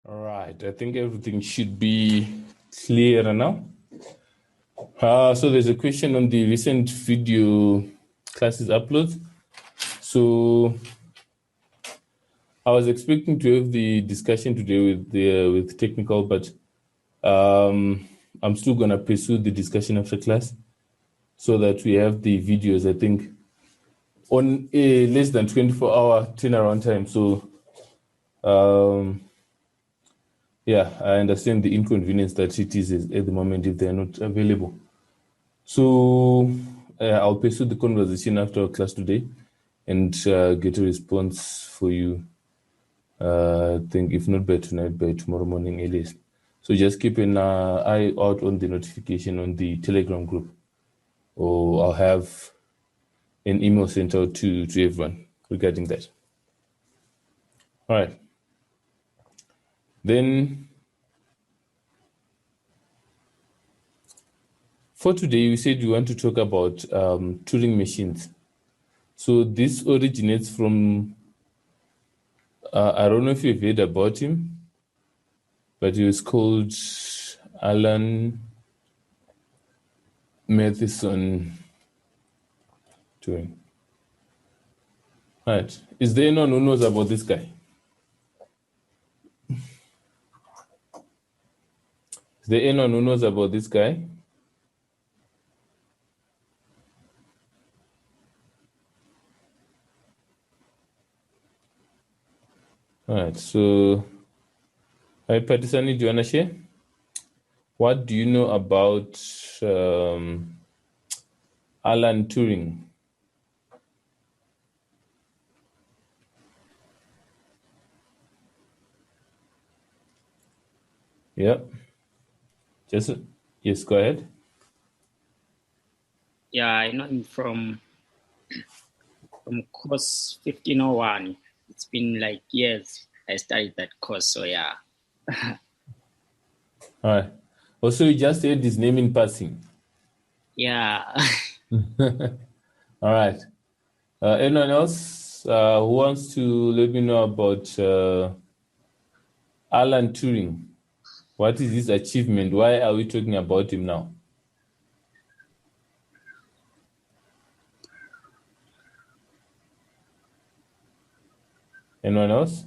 All right, I think everything should be clear now. So there's a question on the recent video classes uploads. So I was expecting to have the discussion today with technical, but I'm still gonna pursue the discussion after class so that we have the videos, I think, on a less than 24-hour turnaround time. So yeah, I understand the inconvenience that it is at the moment if they're not available. So I'll pursue the conversation after class today and get a response for you. I think if not by tonight, by tomorrow morning at least. So just keep an eye out on the notification on the Telegram group, or I'll have an email sent out to everyone regarding that. All right. Then for today, we said we want to talk about Turing machines. So this originates from, I don't know if you've heard about him, but he was called Alan Matheson Turing. Right. Is there anyone who knows about this guy? Is there anyone who knows about this guy? All right. So, hi, Patisani, do you want to share? What do you know about Alan Turing? Yeah. Yes, go ahead. Yeah, I know him from COS3701. It's been like years I studied that course, so yeah. All right. Also, you just heard his name in passing. Yeah. All right. Anyone else who wants to let me know about Alan Turing? What is his achievement? Why are we talking about him now? Anyone else?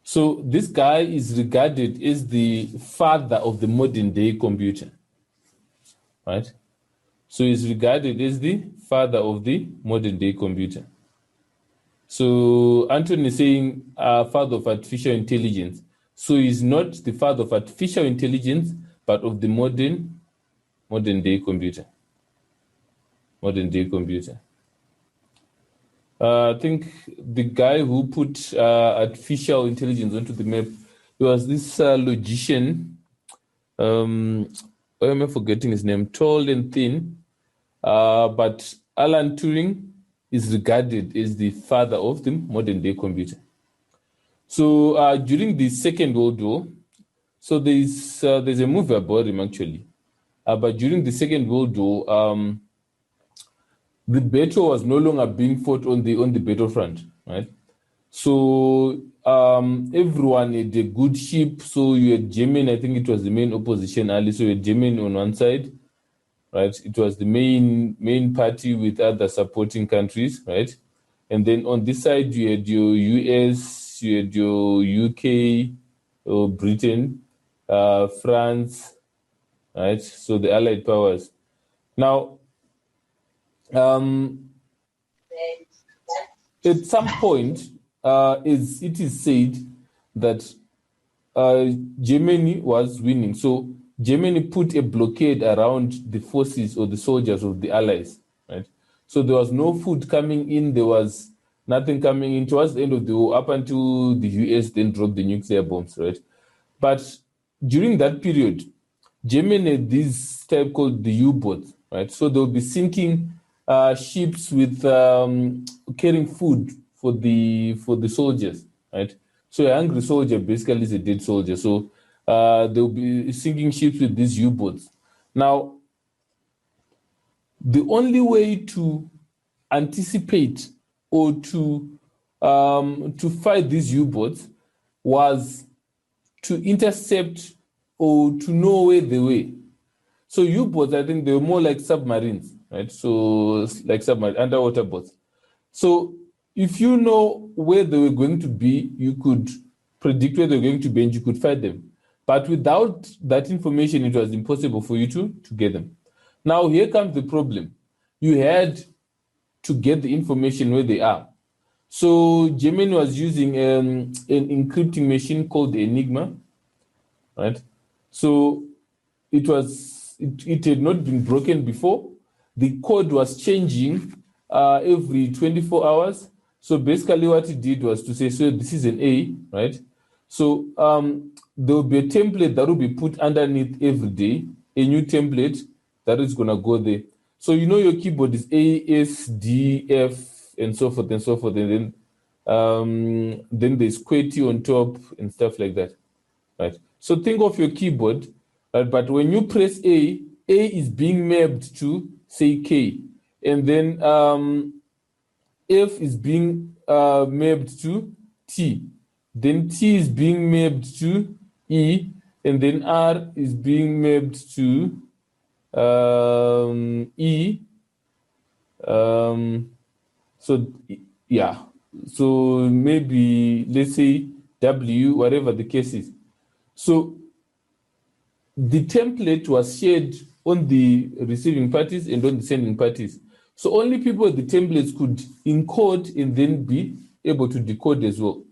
So this guy is regarded as the father of the modern day computer, right? So he's regarded as the father of the modern day computer. So Anthony is saying father of artificial intelligence. So he's not the father of artificial intelligence, but of the modern day computer. Modern day computer. I think the guy who put artificial intelligence onto the map, it was this logician. Why am I forgetting his name? Tall and thin. But Alan Turing is regarded as the father of the modern day computer. So during the Second World War, so there's a movie about him actually. But during the Second World War, the battle was no longer being fought on the battlefront, right? So everyone had a good ship. So you had Germany, I think it was the main opposition ally. So you had Germany on one side, right? It was the main party with other supporting countries, right? And then on this side, you had your US, you had your UK, or Britain, France, right? So the Allied powers. Now, at some point, it is said that Germany was winning. So Germany put a blockade around the forces or the soldiers of the Allies, right? So there was no food coming in. There was nothing coming in towards the end of the war, up until the US then dropped the nuclear bombs, right? But during that period, Germany had this type called the U-boats, right? So they'll be sinking ships with carrying food for the soldiers, right? So a hungry soldier basically is a dead soldier. So they'll be sinking ships with these U-boats. Now, the only way to anticipate or to fight these U-boats was to intercept or to know where they were. So U-boats, I think they were more like submarines, right? So like submarine underwater boats. So if you know where they were going to be, you could predict where they were going to be and you could fight them. But without that information, it was impossible for you to get them. Now, here comes the problem. You had to get the information where they are. So Germany was using an encrypting machine called the Enigma, right? So it had not been broken before. The code was changing every 24 hours. So basically what it did was to say, so this is an A, right? So there will be a template that will be put underneath every day, a new template that is going to go there. So you know your keyboard is A, S, D, F, and so forth and so forth. And then there's QWERTY on top and stuff like that, right? So think of your keyboard, but when you press A is being mapped to, say, K. And then F is being mapped to T. Then T is being mapped to E. And then R is being mapped to E. So, yeah. So maybe, let's say, W, whatever the case is. So the template was shared on the receiving parties and on the sending parties. So only people with the templates could encode and then be able to decode as well.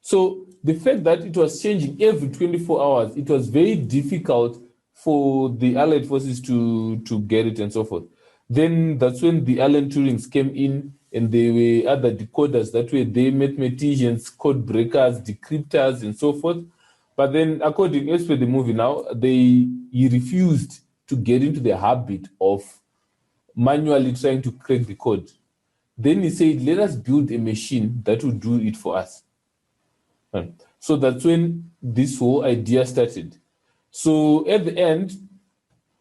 So the fact that it was changing every 24 hours, it was very difficult for the Allied forces to get it and so forth. Then that's when the Alan Turings came in, and there were other decoders that were they mathematicians, code breakers, decryptors, and so forth. But then, according as per the movie now, he refused to get into the habit of manually trying to crack the code. Then he said, let us build a machine that will do it for us. So that's when this whole idea started. So at the end,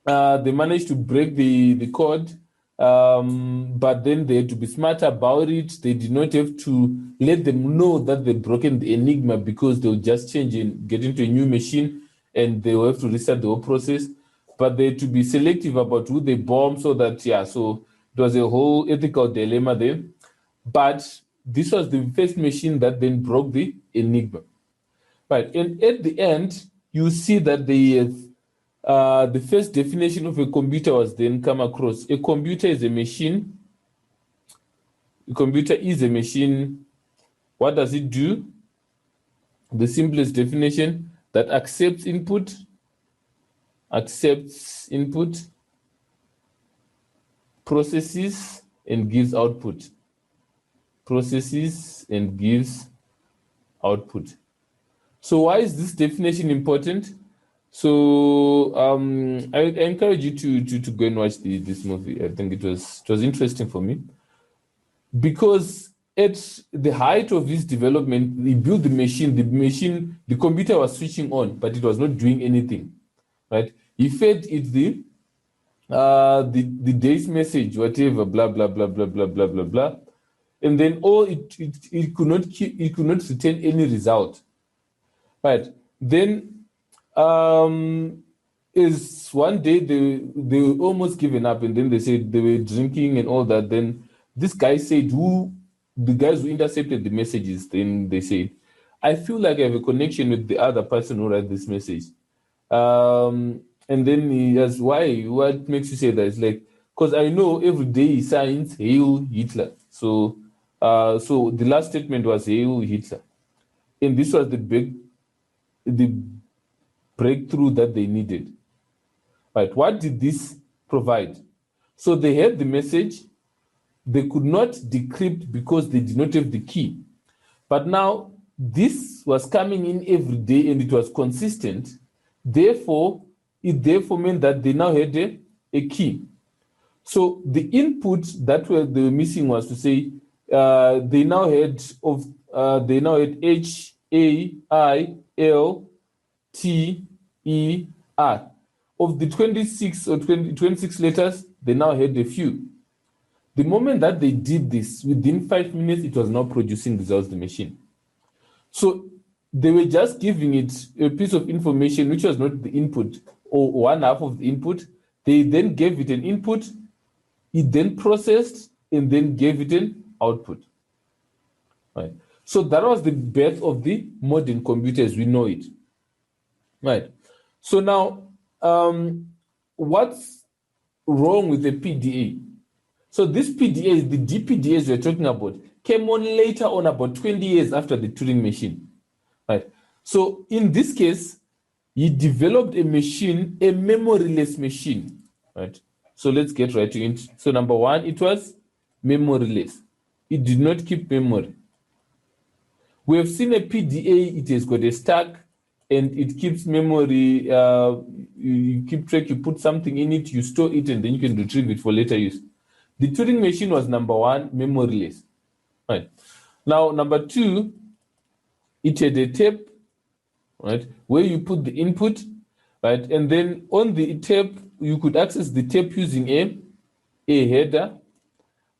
they managed to break the code, but then they had to be smart about it. They did not have to let them know that they'd broken the Enigma, because they'll just change and get into a new machine and they will have to restart the whole process. But they had to be selective about who they bomb, so that, so it was a whole ethical dilemma there. But this was the first machine that then broke the Enigma. Right, and at the end, you see that the first definition of a computer was then come across. A computer is a machine. A computer is a machine. What does it do? The simplest definition, that accepts input, processes, and gives output. Processes and gives output. So why is this definition important? So I encourage you to go and watch this movie. I think it was interesting for me, because at the height of this development, he built the machine. The computer was switching on, but it was not doing anything, right? He fed it the day's message, whatever, blah blah blah blah blah blah blah blah, and then it could not return any result, right? Then is one day they were almost given up, and then they said they were drinking and all that. Then this guy said, the guys who intercepted the messages, then they said, I feel like I have a connection with the other person who wrote this message. And then he asked, why? What makes you say that? It's like, because I know every day he signs Hail Hitler. So the last statement was Hail Hitler. And this was the breakthrough that they needed. Right? What did this provide? So they had the message. They could not decrypt because they did not have the key. But now this was coming in every day and it was consistent. Therefore, it meant that they now had a key. So the input that they were missing was to say they now had H, A, I, L, T, E, R. Of the 26 or 26 letters, they now had a few. The moment that they did this, within 5 minutes, it was now producing results, the machine. So they were just giving it a piece of information which was not the input or one half of the input. They then gave it an input, it then processed and then gave it an output. Right. So that was the birth of the modern computer as we know it. Right. So now, what's wrong with the PDA? So this PDA, the DPDAs we're talking about, came on later on, about 20 years after the Turing machine. Right. So in this case, he developed a machine, a memoryless machine. Right. So let's get right to it. So number one, it was memoryless. It did not keep memory. We have seen a PDA, it has got a stack and it keeps memory. You keep track, you put something in it, you store it, and then you can retrieve it for later use. The Turing machine was number one, memoryless. Right. Now, number two, it had a tape, right, where you put the input, right, and then on the tape, you could access the tape using a header,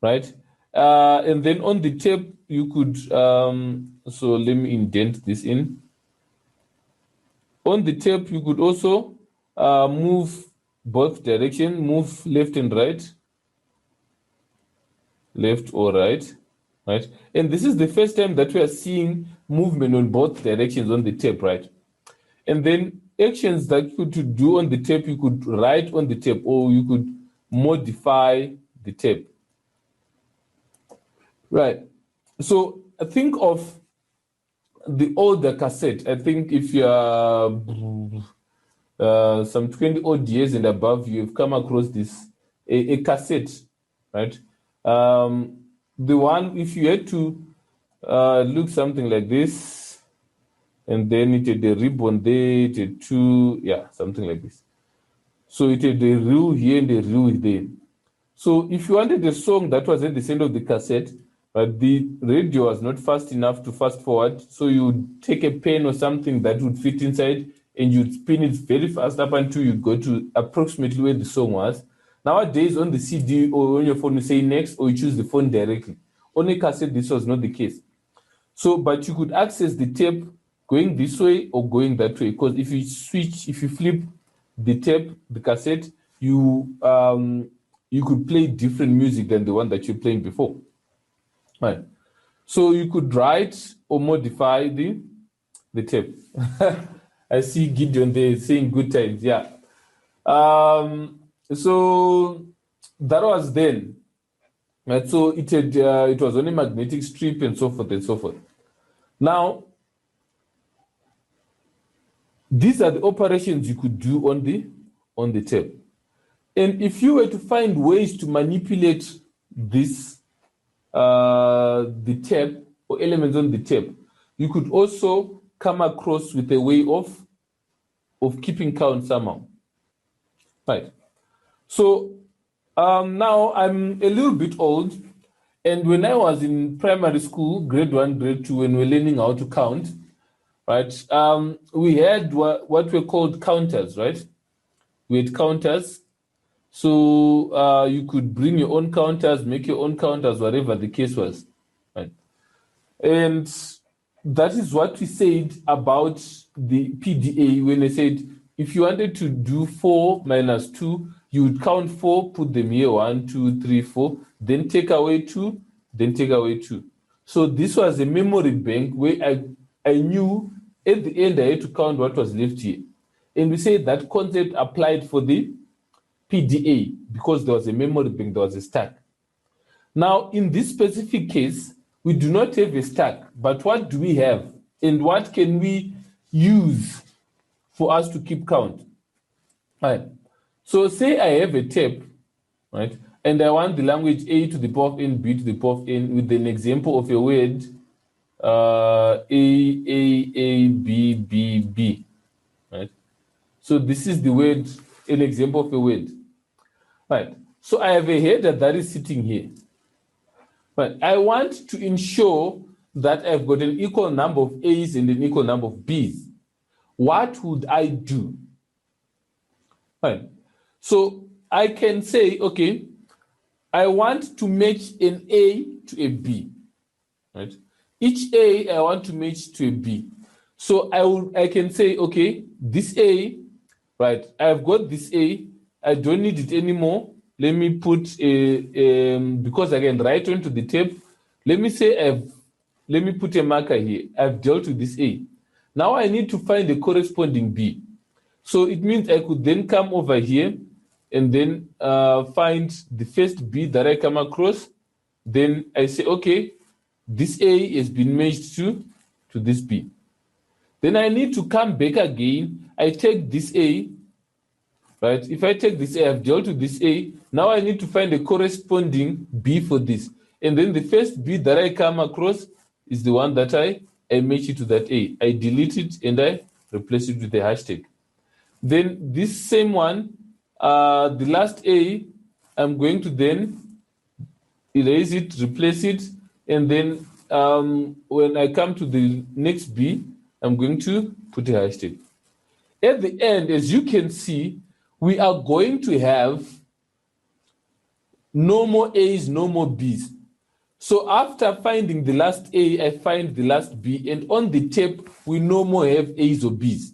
right, and then on the tape, you could, so let me indent this in. On the tape, you could also move both direction, move left and right, left or right, right? And this is the first time that we are seeing movement on both directions on the tape, right? And then actions that you could do on the tape, you could write on the tape or you could modify the tape. Right. So think of the older cassette. I think if you are some 20 odd years and above, you've come across this, a cassette, right? The one, if you had to look something like this, and then it had a ribbon there, it had two, yeah, something like this. So it had a reel here and a reel there. So if you wanted a song that was at the center of the cassette, but the radio was not fast enough to fast forward, so you would take a pen or something that would fit inside and you'd spin it very fast up until you go to approximately where the song was. Nowadays, on the CD or on your phone, you say next or you choose the phone directly. On a cassette, this was not the case. So, but you could access the tape going this way or going that way, because if you switch, if you flip the tape, the cassette, you could play different music than the one that you're playing before. Right. So you could write or modify the tape. I see Gideon there saying good times. Yeah. So that was then. Right. So it was on a magnetic strip and so forth and so forth. Now, these are the operations you could do on the tape. And if you were to find ways to manipulate this, the tape or elements on the tape, you could also come across with a way of keeping count somehow. Right. So now I'm a little bit old, and when I was in primary school, grade 1, grade 2, when we were learning how to count, right, we had what were called counters, right? We had counters. So you could bring your own counters, make your own counters, whatever the case was. Right? And that is what we said about the PDA when they said, if you wanted to do 4 minus 2, you would count 4, put them here, 1, 2, 3, 4, then take away 2, then take away 2. So this was a memory bank where I knew at the end I had to count what was left here. And we said that concept applied for the PDA because there was a memory bank, there was a stack. Now, in this specific case, we do not have a stack, but what do we have? And what can we use for us to keep count? Right. So say I have a tape, right, and I want the language A to the power of n, B to the power of n with an example of a word A, B, B, B, right? So this is the word, an example of a word. Right. So I have a header that is sitting here. But I want to ensure that I've got an equal number of A's and an equal number of B's. What would I do? Right. So I can say, okay, I want to match an A to a B. Right. Each A I want to match to a B. So I can say, okay, this A, right, I've got this A, I don't need it anymore. Let me put because I can write onto the tape. Let me say let me put a marker here. I've dealt with this A. Now I need to find the corresponding B. So it means I could then come over here and then find the first B that I come across. Then I say, okay, this A has been merged to this B. Then I need to come back again. I take this A, right? If I take this A, I've dealt with this A. Now I need to find the corresponding B for this. And then the first B that I come across is the one that I match it to that A. I delete it and I replace it with the hashtag. Then this same one, the last A, I'm going to then erase it, replace it, and then when I come to the next B, I'm going to put a hashtag. At the end, as you can see, we are going to have no more A's, no more B's. So after finding the last A, I find the last B, and on the tape, we no more have A's or B's.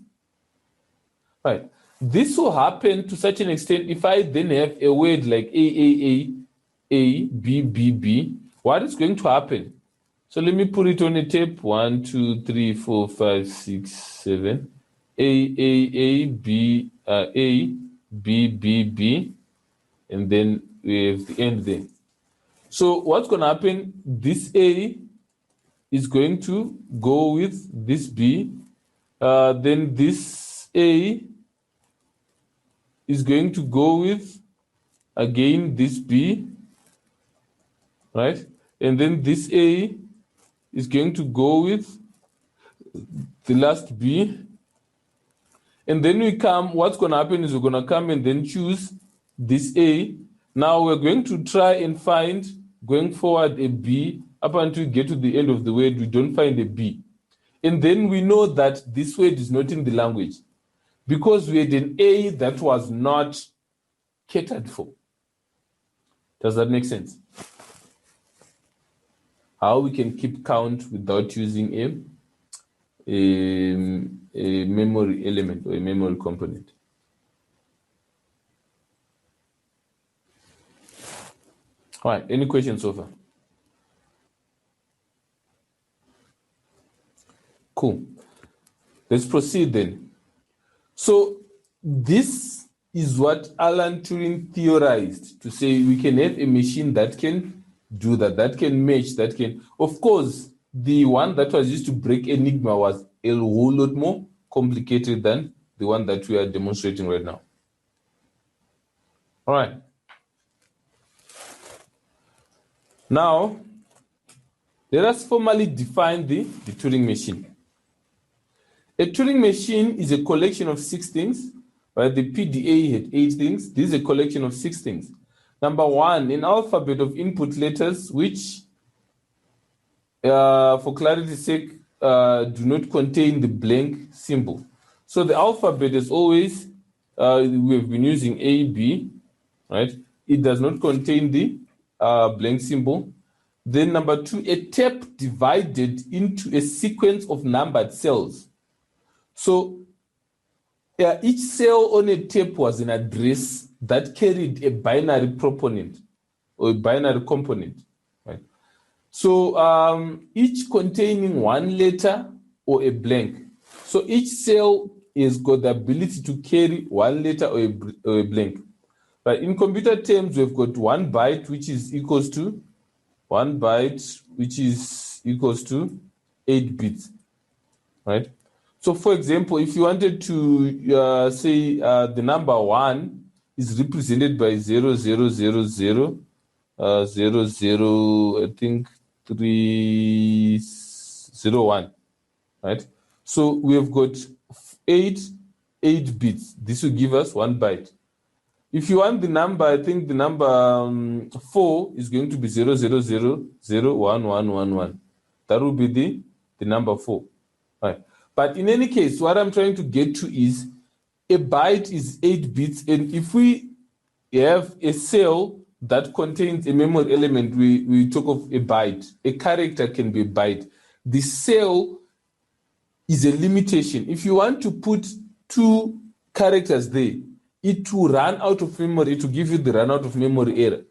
Right. This will happen to such an extent if I then have a word like A, B, B, B. What is going to happen? So let me put it on a tape. 1, 2, 3, 4, 5, 6, 7. A, B, B, B, B. And then we have the end there. So what's going to happen? This A is going to go with this B. Then this A is going to go with, again, this B. Right? And then this A is going to go with the last B. And then we come, what's going to happen is we're going to come and then choose this A. Now we're going to try and find, going forward, a B. Up until we get to the end of the word, we don't find a B. And then we know that this word is not in the language because we had an A that was not catered for. Does that make sense? How we can keep count without using a memory element or a memory component. All right, any questions so far? Cool. Let's proceed then. So this is what Alan Turing theorized, to say we can have a machine that can do that can match, that can... Of course, the one that was used to break Enigma was a whole lot more complicated than the one that we are demonstrating right now. All right. Now, let us formally define the Turing machine. A Turing machine is a collection of 6 things, right? The PDA had 8 things. This is a collection of 6 things. Number 1, an alphabet of input letters, which, for clarity's sake, do not contain the blank symbol. So the alphabet is always, we have been using A, B, right? It does not contain the blank symbol. Then number 2, a tape divided into a sequence of numbered cells. So each cell on a tape was an address that carried a binary proponent or a binary component, right? So each containing 1 letter or a blank. So each cell has got the ability to carry 1 letter or a blank. But in computer terms, we've got 1 byte, which is equals to 1 byte, which is equals to 8 bits, right? So, for example, if you wanted to say the number 1 is represented by 0000, 00, I think 301, right? So we have got 8 bits. This will give us 1 byte. If you want the number, I think the number 4 is going to be 00001111. That will be the number 4, right? But in any case, what I'm trying to get to is a byte is 8 bits. And if we have a cell that contains a memory element, we talk of a byte. A character can be a byte. The cell is a limitation. If you want to put 2 characters there, it will run out of memory to give you the run out of memory error,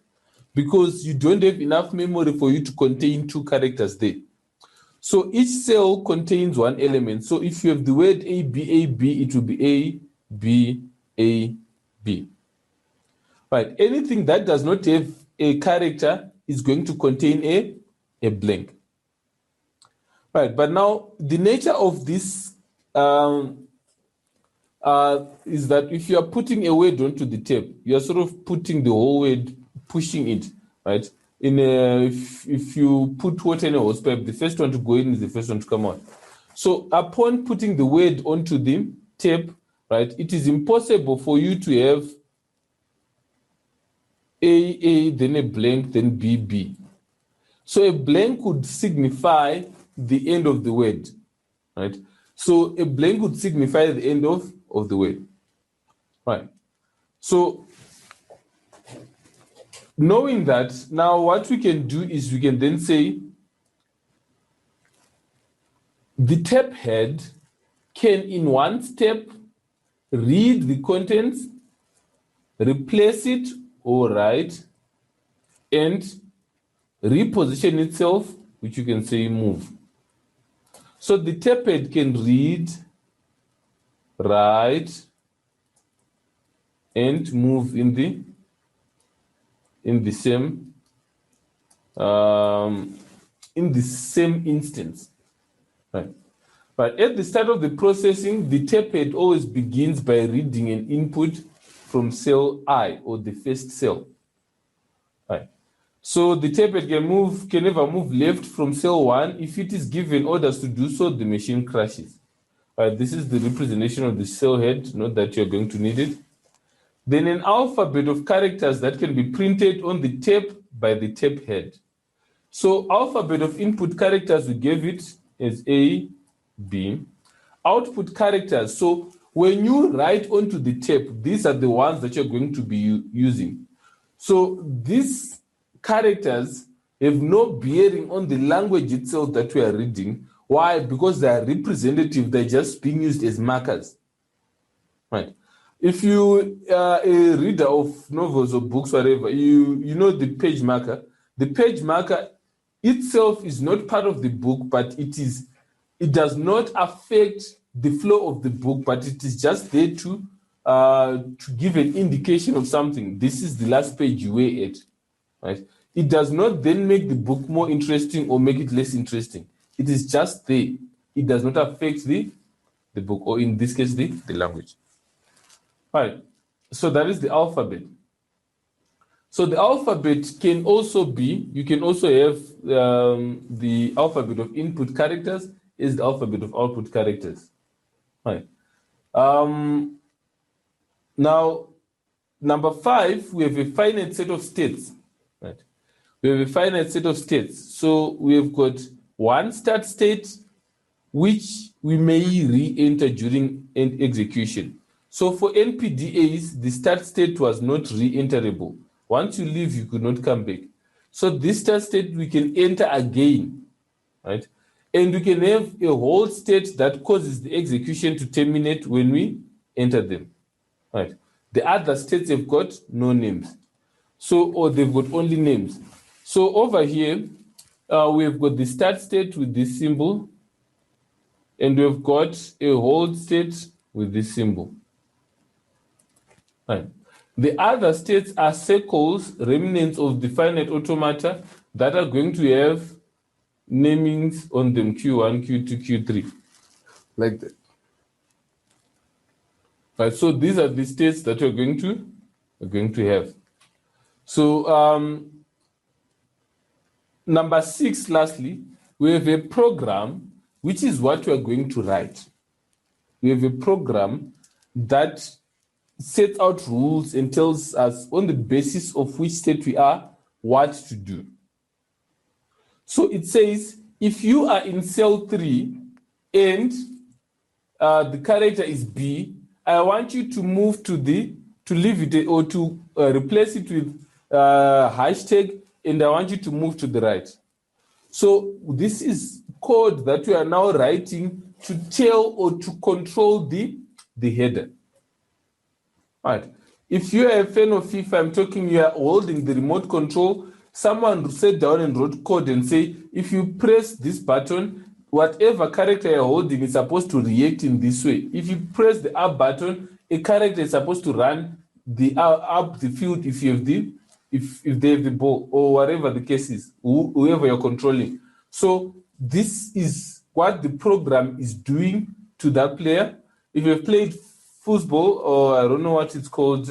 because you don't have enough memory for you to contain 2 characters there. So each cell contains 1 element. So if you have the word A, B, A, B, it will be A, B, A, B. Right. Anything that does not have a character is going to contain a blank. Right. But now the nature of this is that if you are putting a word onto the tape, you are sort of putting the whole word, pushing it, right? If you put water in a hose pipe, the first one to go in is the first one to come out. So upon putting the word onto the tape, right, it is impossible for you to have A, then a blank, then B, B. So a blank would signify the end of the word, right? So a blank would signify the end of the word, right? So knowing that, now what we can do is we can then say the tape head can in one step read the contents, replace it or write, and reposition itself, which you can say move. So the tape head can read, write, and move in the same instance, right? But at the start of the processing, the tape head always begins by reading an input from cell I, or the first cell, right? So the tape head can never move left from cell 1. If it is given orders to do so, the machine crashes. Right, this is the representation of the cell head. Note that you're going to need it. Then an alphabet of characters that can be printed on the tape by the tape head. So alphabet of input characters, we gave it as A, B. Output characters, so when you write onto the tape, these are the ones that you're going to be using. So these characters have no bearing on the language itself that we are reading. Why? Because they are representative, they're just being used as markers, right? If you are a reader of novels or books, whatever, you know the page marker. The page marker itself is not part of the book, but it does not affect the flow of the book, but it is just there to give an indication of something. This is the last page you were at, right? It does not then make the book more interesting or make it less interesting. It is just there. It does not affect the book, or in this case, the language. Right. So that is the alphabet. So the alphabet can also be, you can also have the alphabet of input characters is the alphabet of output characters. Right. Now, number 5, we have a finite set of states. Right. We have a finite set of states. So we have got one start state, which we may re-enter during execution. So for NPDAs, the start state was not re-enterable. Once you leave, you could not come back. So this start state we can enter again, right? And we can have a whole state that causes the execution to terminate when we enter them, right? The other states have got no names. So, or they've got only names. So over here, we have got the start state with this symbol, and we've got a hold state with this symbol. Right. The other states are circles, remnants of the finite automata that are going to have namings on them, Q1, Q2, Q3, like that. Right. So these are the states that we're going to have. So number 6, lastly, we have a program, which is what we are going to write. We have a program that sets out rules and tells us on the basis of which state we are, what to do. So it says, if you are in cell 3 and the character is B, I want you to move to leave it or to replace it with hashtag, and I want you to move to the right. So this is code that we are now writing to tell or to control the header. Right. If you are a fan of FIFA, I'm talking, you are holding the remote control. Someone sat down and wrote code and say, if you press this button, whatever character you're holding is supposed to react in this way. If you press the up button, a character is supposed to run up the field if you have if they have the ball, or whatever the case is, whoever you're controlling. So this is what the program is doing to that player. If you've played football, or I don't know what it's called,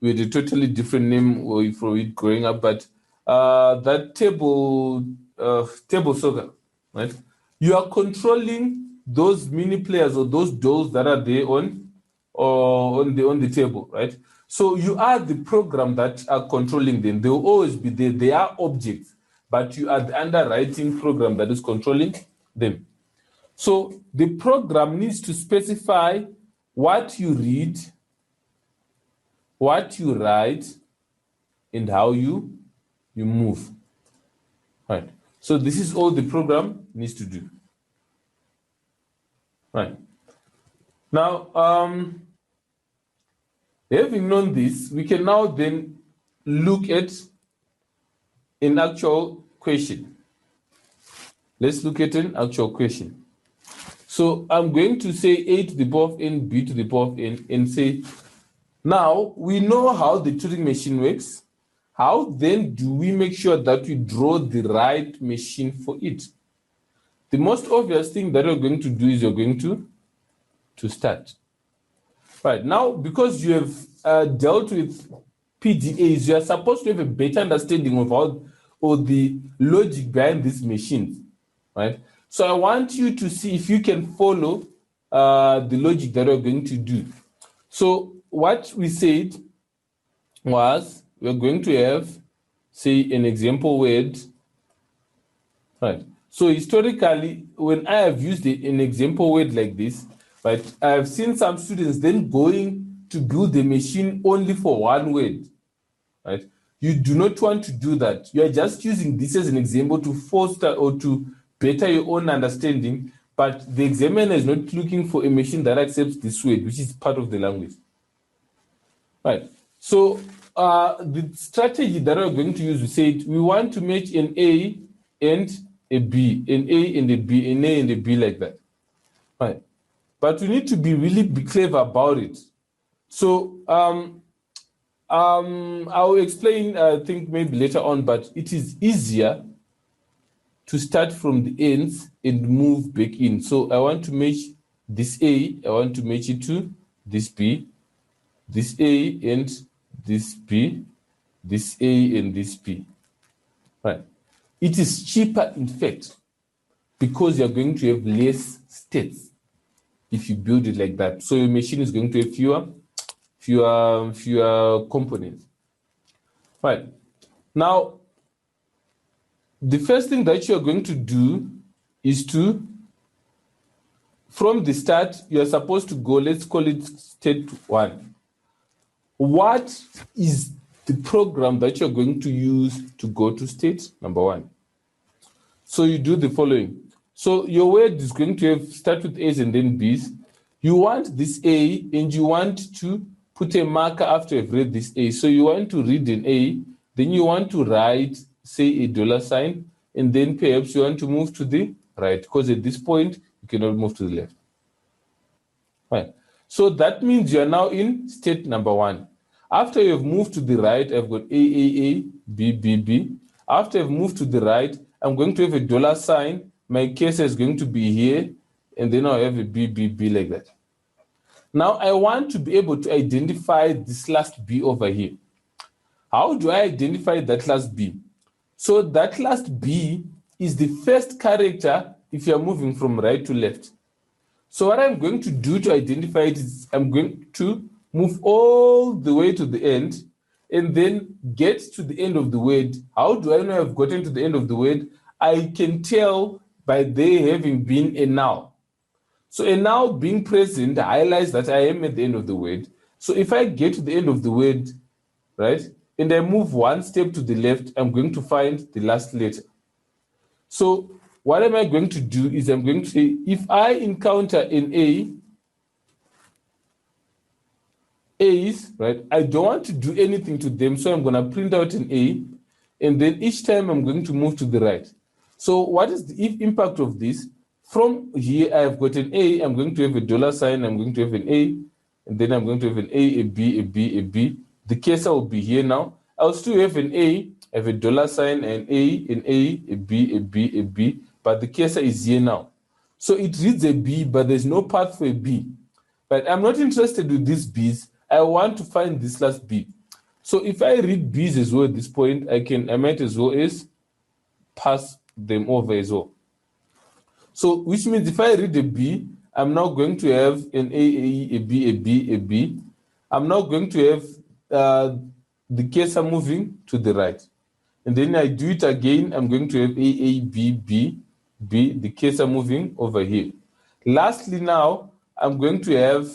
with a totally different name from it growing up, but that table soccer, right? You are controlling those mini players or those dolls that are there on the table, right? So you are the program that are controlling them. They will always be there. They are objects, but you are the underwriting program that is controlling them. So the program needs to specify what you read, what you write, and how you move. Right. So this is all the program needs to do. Right. Now, having known this, we can now then look at an actual question. Let's look at an actual question. So I'm going to say a to the power of n, b to the power of n, and say, now we know how the Turing machine works. How then do we make sure that we draw the right machine for it? The most obvious thing that you're going to do is you're going to start. Right, now, because you have dealt with PDAs, you are supposed to have a better understanding of how, or the logic behind these machines, right? So I want you to see if you can follow the logic that we're going to do. So what we said was we're going to have, say, an example word, right? So historically, when I have used an example word like this, right, I have seen some students then going to build the machine only for one word, right? You do not want to do that. You are just using this as an example to foster or to better your own understanding, but the examiner is not looking for a machine that accepts this word, which is part of the language. Right. So the strategy that we're going to use, we said we want to match an A and a B, an A and a B, an A and a B like that. Right. But we need to be clever about it. So I'll explain, I think maybe later on, but it is easier to start from the ends and move back in. So I want to match this A, I want to match it to this B, this A and this B, this A and this B. Right. It is cheaper, in fact, because you're going to have less states if you build it like that. So your machine is going to have fewer components. Right. Now, the first thing that you're going to do is to, from the start, you're supposed to go, let's call it state 1. What is the program that you're going to use to go to state number 1? So you do the following. So your word is going to start with A's and then B's. You want this A and you want to put a marker after you've read this A. So you want to read an A, then you want to write, say, a $sign, and then perhaps you want to move to the right, because at this point, you cannot move to the left. Right. So that means you are now in state number 1. After you've moved to the right, I've got A, B, B, B. After I've moved to the right, I'm going to have a $sign. My cursor is going to be here, and then I'll have a B, B, B like that. Now I want to be able to identify this last B over here. How do I identify that last B? So that last B is the first character if you're moving from right to left. So what I'm going to do to identify it is I'm going to move all the way to the end and then get to the end of the word. How do I know I've gotten to the end of the word? I can tell by there having been a now. So a now being present highlights that I am at the end of the word. So if I get to the end of the word, right, and I move one step to the left, I'm going to find the last letter. So what am I going to do is I'm going to say, if I encounter an A's, right, I don't want to do anything to them, so I'm going to print out an A, and then each time I'm going to move to the right. So what is the impact of this? From here, I've got an A, I'm going to have a dollar sign, I'm going to have an A, and then I'm going to have an A, a B, a B, a B. The cursor will be here now. I'll still have an A, I have a dollar sign, an A, a B, a B, a B, but the cursor is here now. So it reads a B, but there's no path for a B. But I'm not interested with these B's. I want to find this last B. So if I read B's as well at this point, I might as well as pass them over as well. So which means if I read a B, I'm now going to have an a B, a B, a B. I'm now going to have the cursor moving to the right. And then I do it again, I'm going to have A, B, B, B, the cursor moving over here. Lastly now, I'm going to have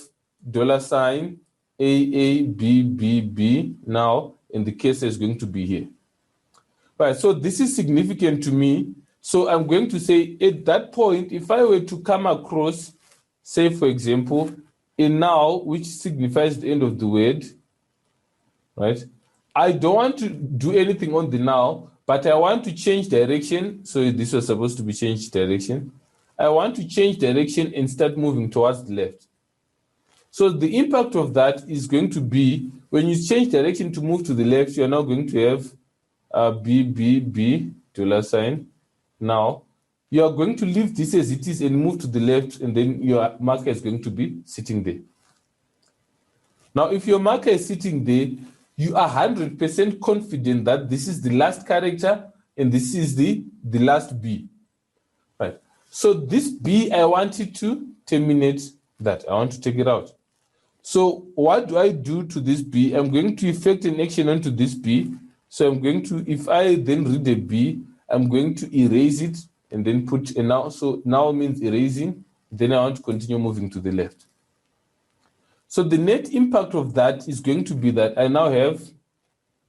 dollar sign, A, B, B, B now, and the cursor is going to be here. Right, so this is significant to me. So I'm going to say at that point, if I were to come across, say for example, a now, which signifies the end of the word, right? I don't want to do anything on the now, but I want to change direction. So this was supposed to be changed direction. I want to change direction and start moving towards the left. So the impact of that is going to be, when you change direction to move to the left, you are now going to have B, B, B, dollar sign. Now, you are going to leave this as it is and move to the left, and then your marker is going to be sitting there. Now, if your marker is sitting there, you are 100% confident that this is the last character and this is the last B. Right. So this B, I wanted to terminate that. I want to take it out. So what do I do to this B? I'm going to effect an action onto this B. So I'm going to, if I then read a B, I'm going to erase it and then put a now. So now means erasing. Then I want to continue moving to the left. So the net impact of that is going to be that I now have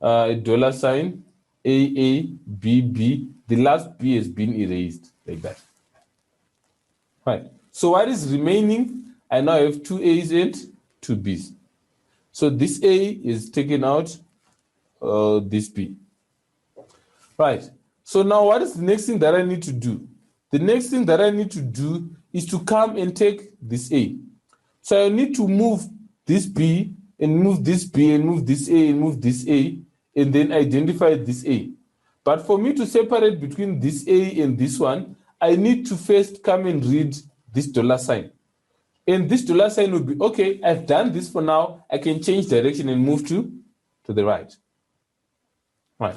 a dollar sign, A, B, B. The last B has been erased like that. Right. So what is remaining? I now have two A's and two B's. So this A is taken out, this B. Right. So now what is the next thing that I need to do? The next thing that I need to do is to come and take this A. So I need to move this B and move this B and move this A and move this A and then identify this A. But for me to separate between this A and this one, I need to first come and read this dollar sign. And this dollar sign will be, okay, I've done this for now. I can change direction and move to the right. Right.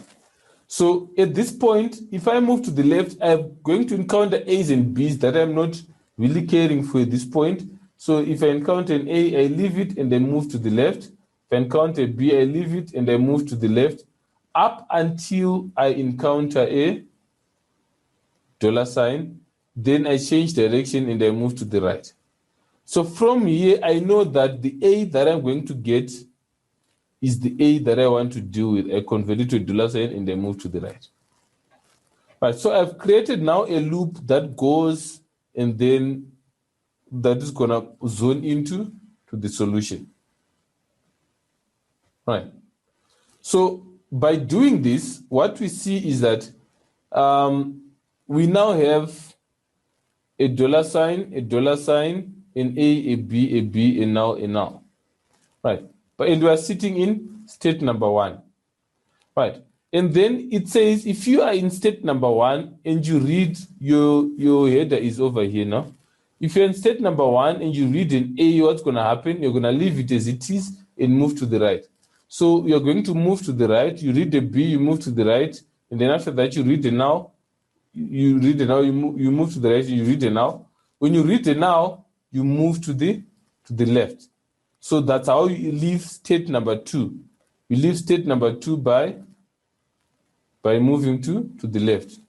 So at this point, if I move to the left, I'm going to encounter A's and B's that I'm not really caring for at this point. So if I encounter an A, I leave it and I move to the left. If I encounter a B, I leave it and I move to the left up until I encounter a dollar sign. Then I change direction and I move to the right. So from here, I know that the A that I'm going to get is the A that I want to deal with. I convert it to a dollar sign and I move to the right. Right, so I've created now a loop that goes and then that is going to zone into the solution. Right. So by doing this, what we see is that we now have a dollar sign, an A, a B, and now a now. Right. And we are sitting in state number 1. Right. And then it says if you are in state number 1 and you read your header is over here now. If you're in state number 1 and you read an A, what's going to happen? You're going to leave it as it is and move to the right. So you're going to move to the right. You read a B, you move to the right. And then after that, you read a now. You read a now, you move to the right, you read a now. When you read a now, you move to the left. So that's how you leave state number 2. You leave state number 2 by moving to the left.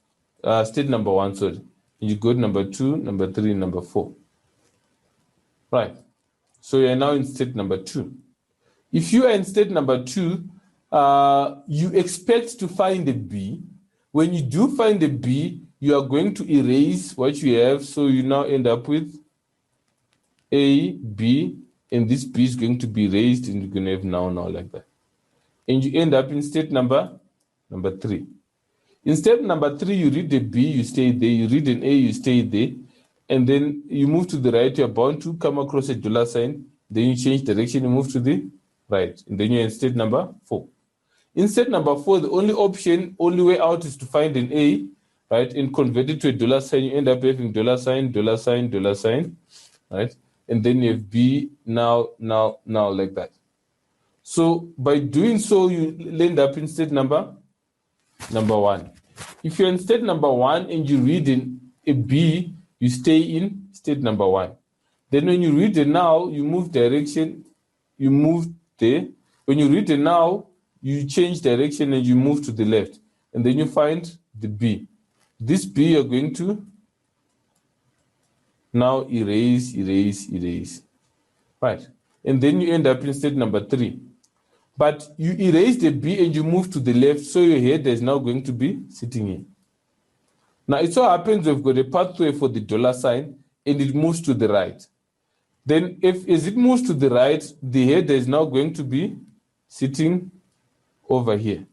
State number 1, sorry. You go to number 2, number 3, number 4. Right. So you're now in state number 2. If you are in state number 2, you expect to find a B. When you do find a B, you are going to erase what you have, so you now end up with A, B, and this B is going to be erased, and you're going to have now like that. And you end up in state number 3. In step number 3, you read the B, you stay there. You read an A, you stay there. And then you move to the right, you're bound to come across a dollar sign. Then you change direction, you move to the right. And then you're in state number 4. In step number 4, the only way out is to find an A, right, and convert it to a dollar sign. You end up having dollar sign, right? And then you have B now like that. So by doing so, you end up in state number 1. If you're in state number 1 and you read in a B, you stay in state number 1. Then when you read the now, you move direction, you move there. When you read the now, you change direction and you move to the left. And then you find the B. This B you're going to now erase. Right. And then you end up in state number 3. But you erase the B and you move to the left, so your header is now going to be sitting here. Now, it so happens we've got a pathway for the dollar sign, and it moves to the right. Then, as it moves to the right, the header is now going to be sitting over here.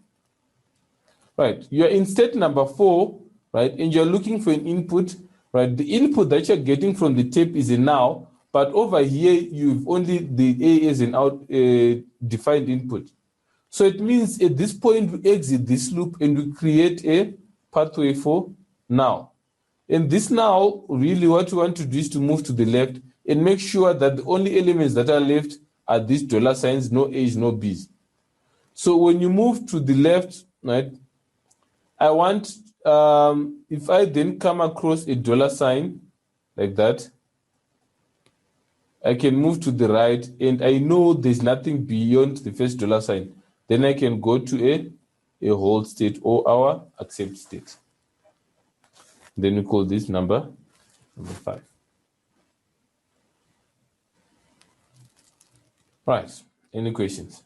Right, you're in state number 4, right, and you're looking for an input, right? The input that you're getting from the tape is a now, but over here, you've only the A as an defined input. So it means at this point, we exit this loop and we create a pathway for now. And this now, really what we want to do is to move to the left and make sure that the only elements that are left are these dollar signs, no A's, no B's. So when you move to the left, right, I want, if I then come across a dollar sign like that, I can move to the right, and I know there's nothing beyond the first dollar sign. Then I can go to a hold state or our accept state. Then we call this number 5. Right, any questions?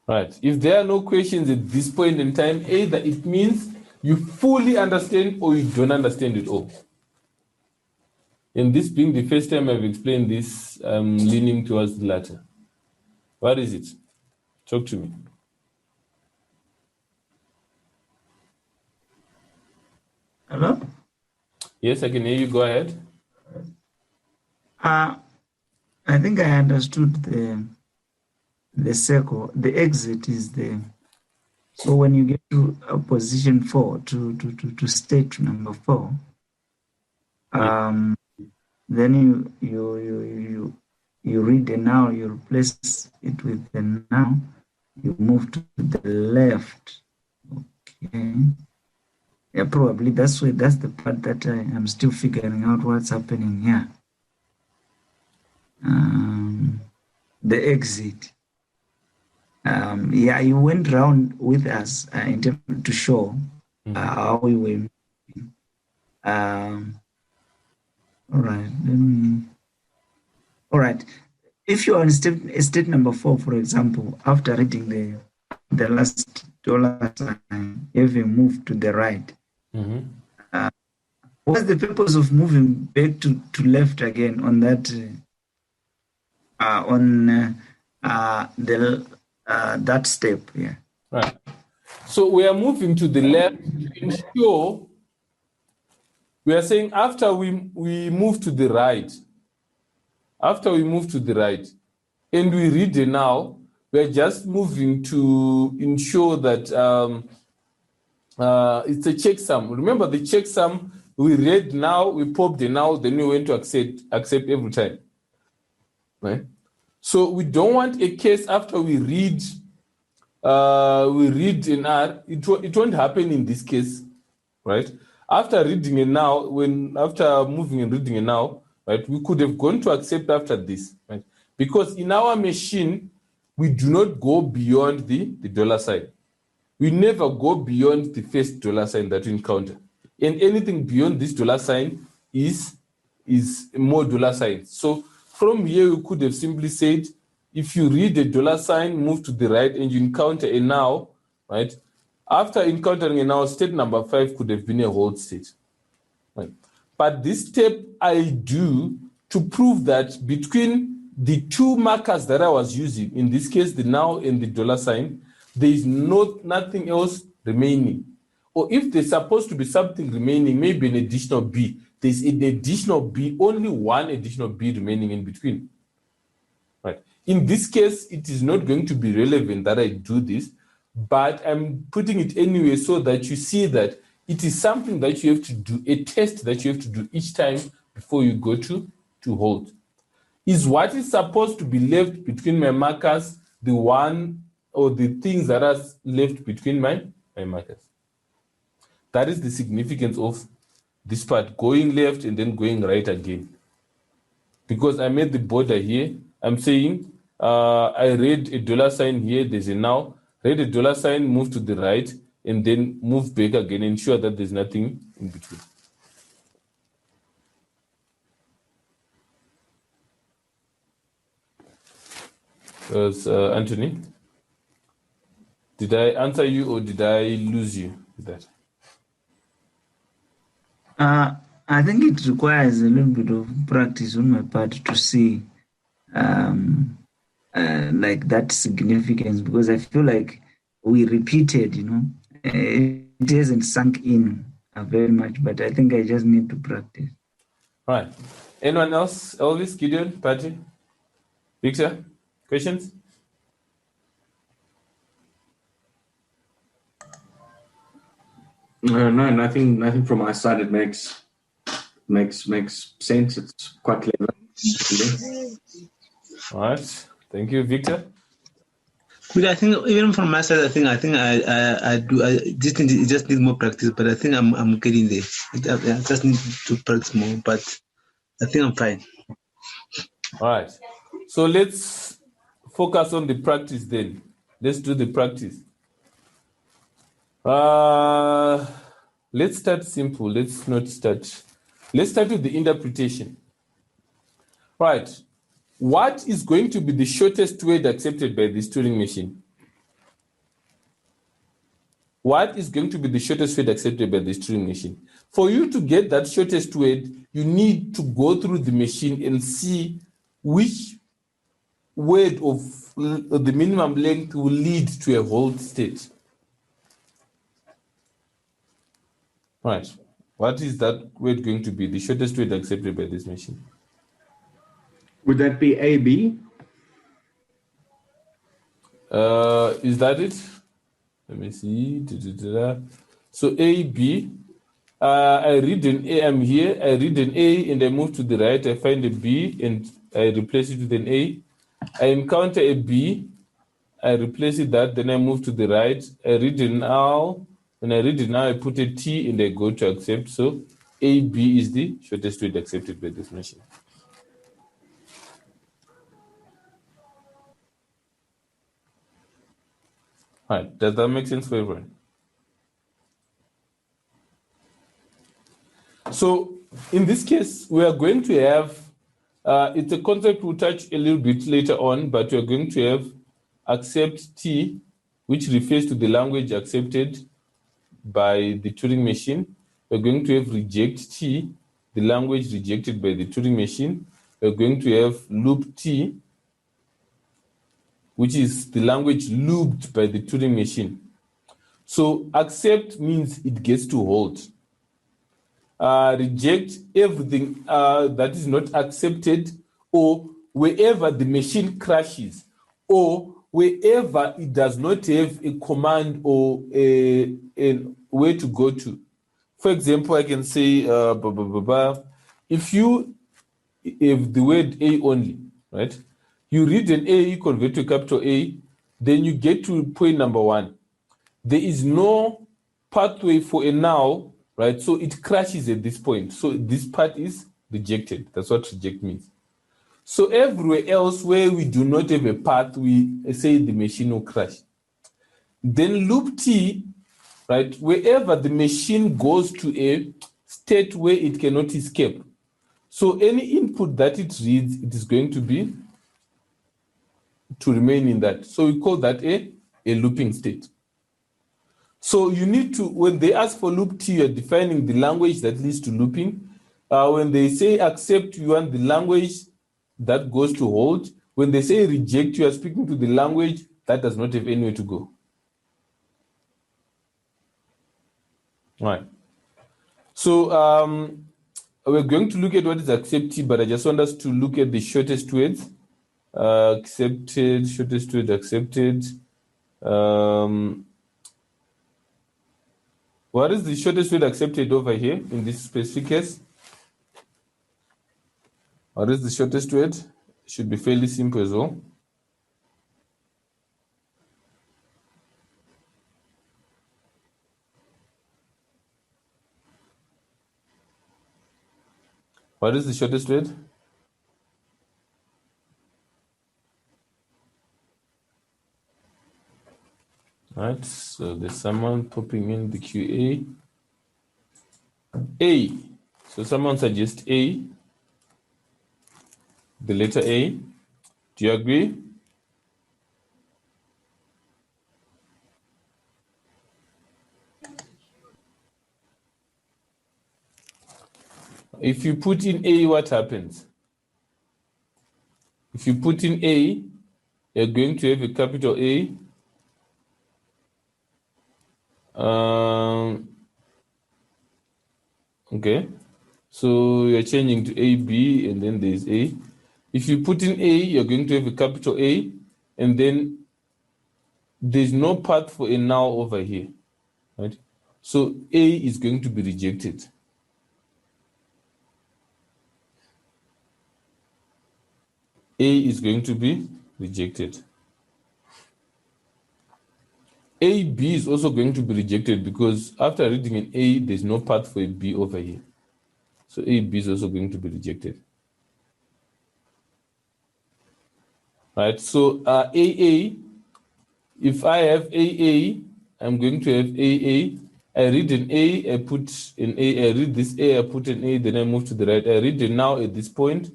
Right. If there are no questions at this point in time, either it means you fully understand or you don't understand it all. And this being the first time I've explained this, I'm leaning towards the latter. What is it? Talk to me. Hello? Yes, I can hear you. Go ahead. I think I understood the circle. The exit is so when you get to a position 4, to state number 4, then you read the now, you replace it with the now, you move to the left. Okay. Yeah, probably that's the part that I'm still figuring out what's happening here. The exit. Yeah, you went around with us in terms to show how we were. All right. All right. If you're on state number 4, for example, after reading the last dollar sign, if you move to the right, what's the purpose of moving back to left again on that that step? Yeah. Right. So we are moving to the left to ensure. We are saying after we move to the right, and we read the now, we are just moving to ensure that it's a checksum. Remember the checksum, we read now, we popped the now, then we went to accept every time. Right? So we don't want a case after we read an R, it won't happen in this case, right? After reading a now, after moving and reading a now, right, we could have gone to accept after this, right? Because in our machine, we do not go beyond the dollar sign. We never go beyond the first dollar sign that we encounter. And anything beyond this dollar sign is is more dollar signs. So from here, you could have simply said, if you read a dollar sign, move to the right, and you encounter a now, right? After encountering a now, state number 5 could have been a hold state. Right? But this step I do to prove that between the two markers that I was using, in this case, the now and the dollar sign, there is nothing else remaining. Or if there's supposed to be something remaining, maybe an additional B, there's an additional B, only one additional B remaining in between. Right. In this case, it is not going to be relevant that I do this, but I'm putting it anyway so that you see that it is something that you have to do, a test that you have to do each time before you go to hold. Is what is supposed to be left between my markers the one or the things that are left between my markers? That is the significance of this part, going left and then going right again. Because I made the border here, I'm saying I read a dollar sign here, there's a now, read a dollar sign, move to the right, and then move back again, ensure that there's nothing in between. Anthony, did I answer you or did I lose you with that? I think it requires a little bit of practice on my part to see like that significance, because I feel like we repeated, it hasn't sunk in very much, but I think I just need to practice. All right. Anyone else? Elvis, Gideon, Patty, Victor, questions? No, nothing from my side. It makes sense. It's quite clever. All right. Thank you, Victor. But I think even from my side, I think I do. It just need more practice. But I think I'm getting there. I just need to practice more. But I think I'm fine. All right. So let's focus on the practice then. Let's do the practice. Let's start simple. Let's start with the interpretation. Right. What is going to be the shortest word accepted by this Turing machine? What is going to be the shortest word accepted by this Turing machine? For you to get that shortest word, you need to go through the machine and see which word of the minimum length will lead to a hold state. Right. What is that word going to be, the shortest word accepted by this machine? Would that be AB? Is that it? Let me see. So AB, I read an A, I'm here, I read an A and I move to the right, I find a B and I replace it with an A. I encounter a B, I replace it that, then I move to the right, I read an L, when I read it now, I put a T and I go to accept. So AB is the shortest word accepted by this machine. All right, does that make sense for everyone? So in this case, we are going to have, it's a concept we'll touch a little bit later on, but we're going to have accept T, which refers to the language accepted by the Turing machine. We're going to have reject T, the language rejected by the Turing machine. We're going to have loop T, which is the language looped by the Turing machine. So accept means it gets to hold. Reject everything that is not accepted, or wherever the machine crashes, or wherever it does not have a command or a way to go to. For example, I can say, if you have the word A only, right? You read an A, you convert to a capital A, then you get to point number 1. There is no pathway for a now, right? So it crashes at this point. So this part is rejected. That's what reject means. So everywhere else where we do not have a path, we say the machine will crash. Then loop T, right? Wherever the machine goes to a state where it cannot escape. So any input that it reads, it is going to be to remain in that. So we call that a looping state. So you need to, when they ask for loop T, you're defining the language that leads to looping. When they say accept, you want the language that goes to hold. When they say reject, you are speaking to the language that does not have anywhere to go. Right. So we're going to look at what is accept T, but I just want us to look at the shortest words. Accepted, shortest word accepted. What is the shortest word accepted over here in this specific case? What is the shortest word? Should be fairly simple as well. What is the shortest word? Right, so there's someone popping in the QA. A. So someone suggests A, the letter A. Do you agree? If you put in A, what happens? If you put in A, you're going to have a capital A. Okay, so you're changing to A, B, and then there's A. If you put in A, you're going to have a capital A, and then there's no path for a null over here, right? So A is going to be rejected. A is going to be rejected. AB is also going to be rejected because after reading an A, there's no path for a B over here. So AB is also going to be rejected. Right, so AA, if I have AA, I'm going to have AA. I read an A, I put an A, I read this A, I put an A, then I move to the right. I read a now at this point,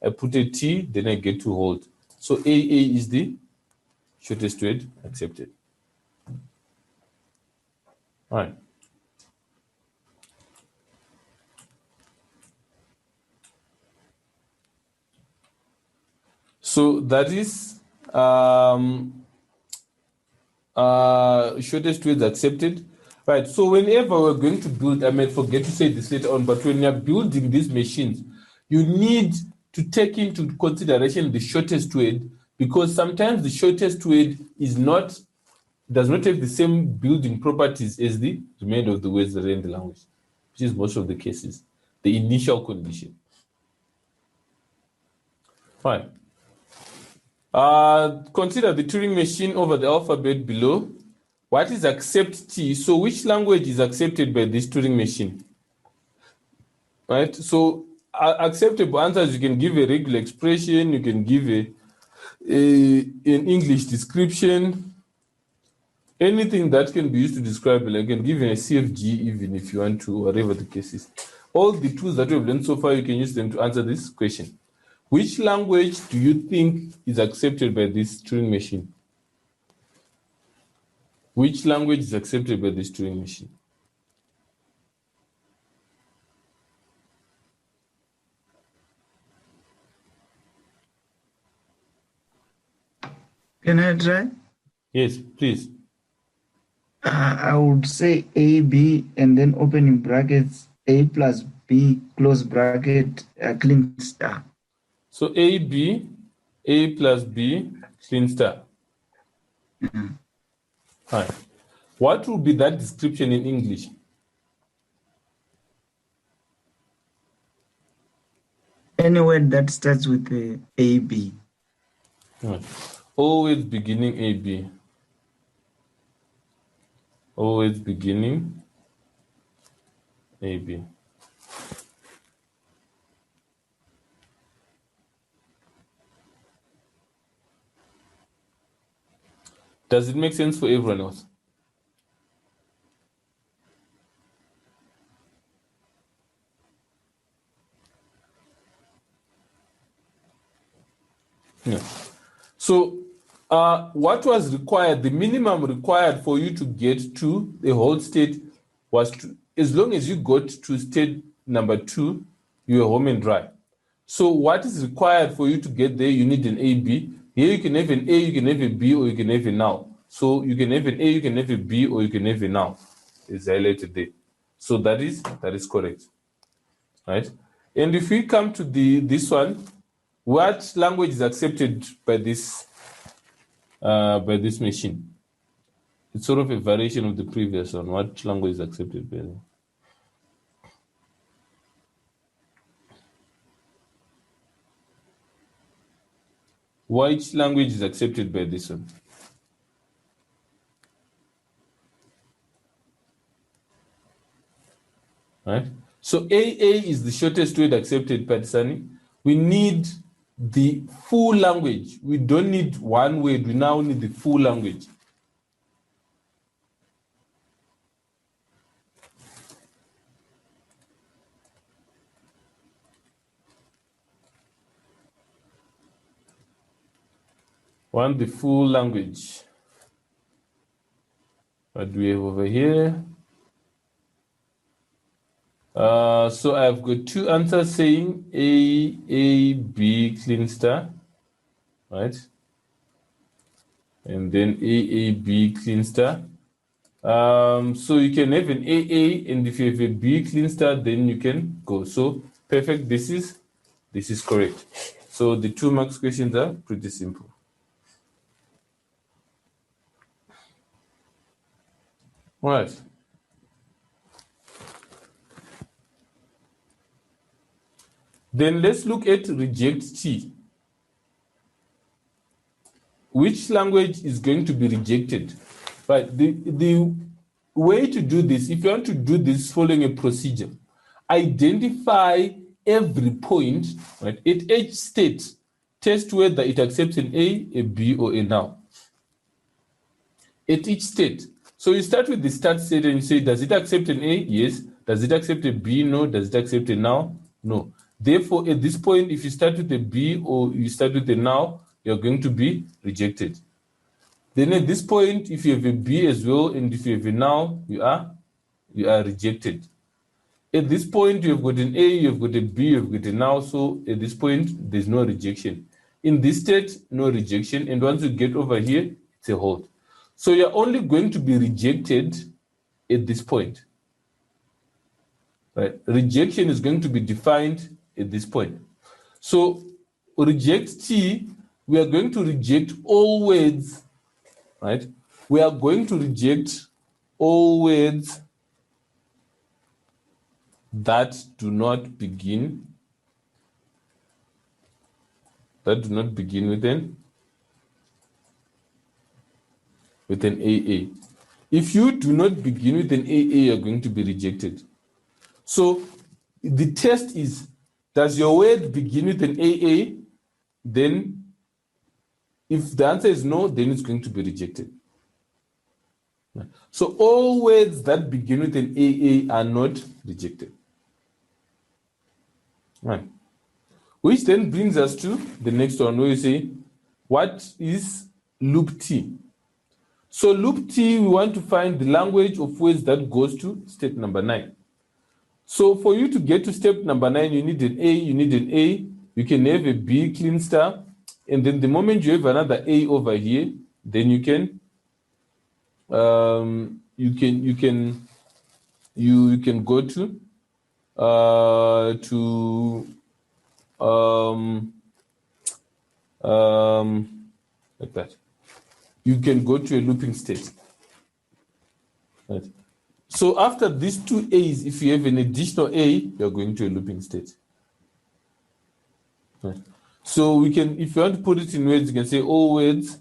I put a T, then I get to hold. So AA is the shortest word accepted. All right. So that is shortest words accepted. Right, so whenever we're going to build, I might forget to say this later on, but when you're building these machines, you need to take into consideration the shortest word, because sometimes the shortest word does not have the same building properties as the remainder of the words that are in the language, which is most of the cases, the initial condition. Fine. Consider the Turing machine over the alphabet below. What is accept T? So which language is accepted by this Turing machine? Right, so acceptable answers, you can give a regular expression, you can give an English description, anything that can be used to describe it. You can give a CFG even if you want to, whatever the case is. All the tools that we've learned so far, you can use them to answer this question. Which language do you think is accepted by this Turing machine? Which language is accepted by this Turing machine? Can I try? Yes, please. I would say A, B, and then opening brackets, A plus B, close bracket, clean star. So A, B, A plus B, clean star. Mm-hmm. Fine. What would be that description in English? Any word that starts with the A, B. Right. Always beginning A, B. Always beginning A, B. Does it make sense for everyone else? Yeah. So what was required, the minimum required for you to get to the whole state was as long as you got to state number 2, you were home and dry. So what is required for you to get there, you need an A, B. Here you can have an A, you can have a B, or you can have a now. So you can have an A, you can have a B, or you can have a now. It's highlighted there. So that is correct. Right? And if we come to this one, what language is accepted by this machine? It's sort of a variation of the previous one. What language is accepted by them? Which language is accepted by this one? Right? So AA is the shortest word accepted, Patisani. We need the full language. We don't need one word. We now need the full language. Want the full language. What do we have over here? So I've got 2 answers saying A, B, clean star, right? And then A, B, clean star. So you can have an AA, and if you have a B clean star, then you can go. So perfect, this is correct. So the 2 marks questions are pretty simple. All right. Then let's look at reject T. Which language is going to be rejected? Right. The way to do this, if you want to do this following a procedure, identify every point, right, at each state, test whether it accepts an A, B, or a now. At each state. So you start with the start state and you say, does it accept an A? Yes. Does it accept a B? No. Does it accept a now? No. Therefore, at this point, if you start with a B or you start with a now, you're going to be rejected. Then at this point, if you have a B as well, and if you have a now, you are rejected. At this point, you have got an A, you have got a B, you have got a now, so at this point, there's no rejection. In this state, no rejection, and once you get over here, it's a hold. So you're only going to be rejected at this point. Right? Rejection is going to be defined at this point. So reject T, we are going to reject all words, right? We are going to reject all words that do not begin with an AA. If you do not begin with an AA, you're going to be rejected. So the test is, does your word begin with an AA? Then if the answer is no, then it's going to be rejected. So all words that begin with an AA are not rejected. Right. Which then brings us to the next one where you say, what is loop T? So loop T, we want to find the language of words that goes to step number 9. So for you to get to step number 9, you need an A, you can have a B clean star, and then the moment you have another A over here, then you can go to like that. You can go to a looping state. Right. So after these 2 A's, if you have an additional A, you're going to a looping state. Right. So we can, if you want to put it in words, you can say all words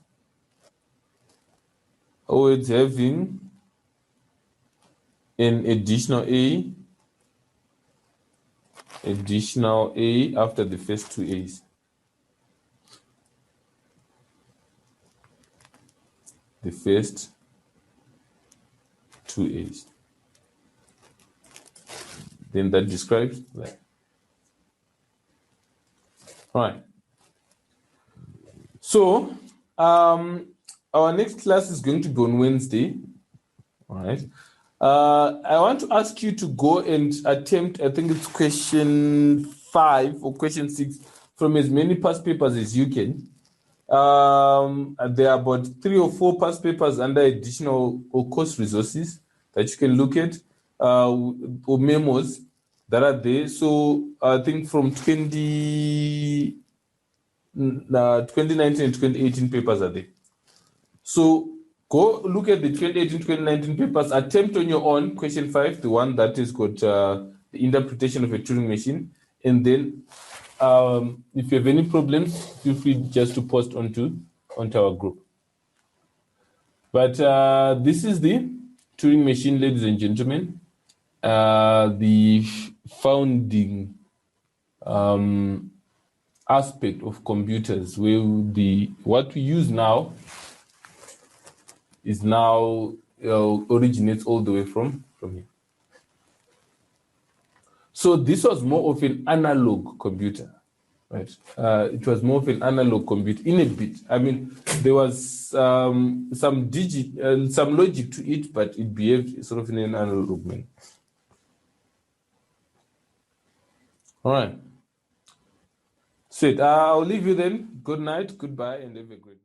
having an additional A after the first 2 A's. The first 2 A's. Then that describes that. All right. So our next class is going to be on Wednesday. All right. I want to ask you to go and attempt, I think it's question 5 or question 6 from as many past papers as you can. There are about 3 or 4 past papers under additional or course resources that you can look at, or memos that are there. So I think from 2019 and 2018 papers are there. So go look at the 2018, 2019 papers, attempt on your own question 5, the one that is got the interpretation of a Turing machine. And then if you have any problems, feel free just to post onto our group. But this is the Turing machine, ladies and gentlemen, the founding aspect of computers, where what we use now is now originates all the way from here. So this was more of an analog computer, right? It was more of an analog computer in a bit. I mean, there was some logic to it, but it behaved sort of in an analog manner. All right. So I'll leave you then. Good night, goodbye, and have a great day.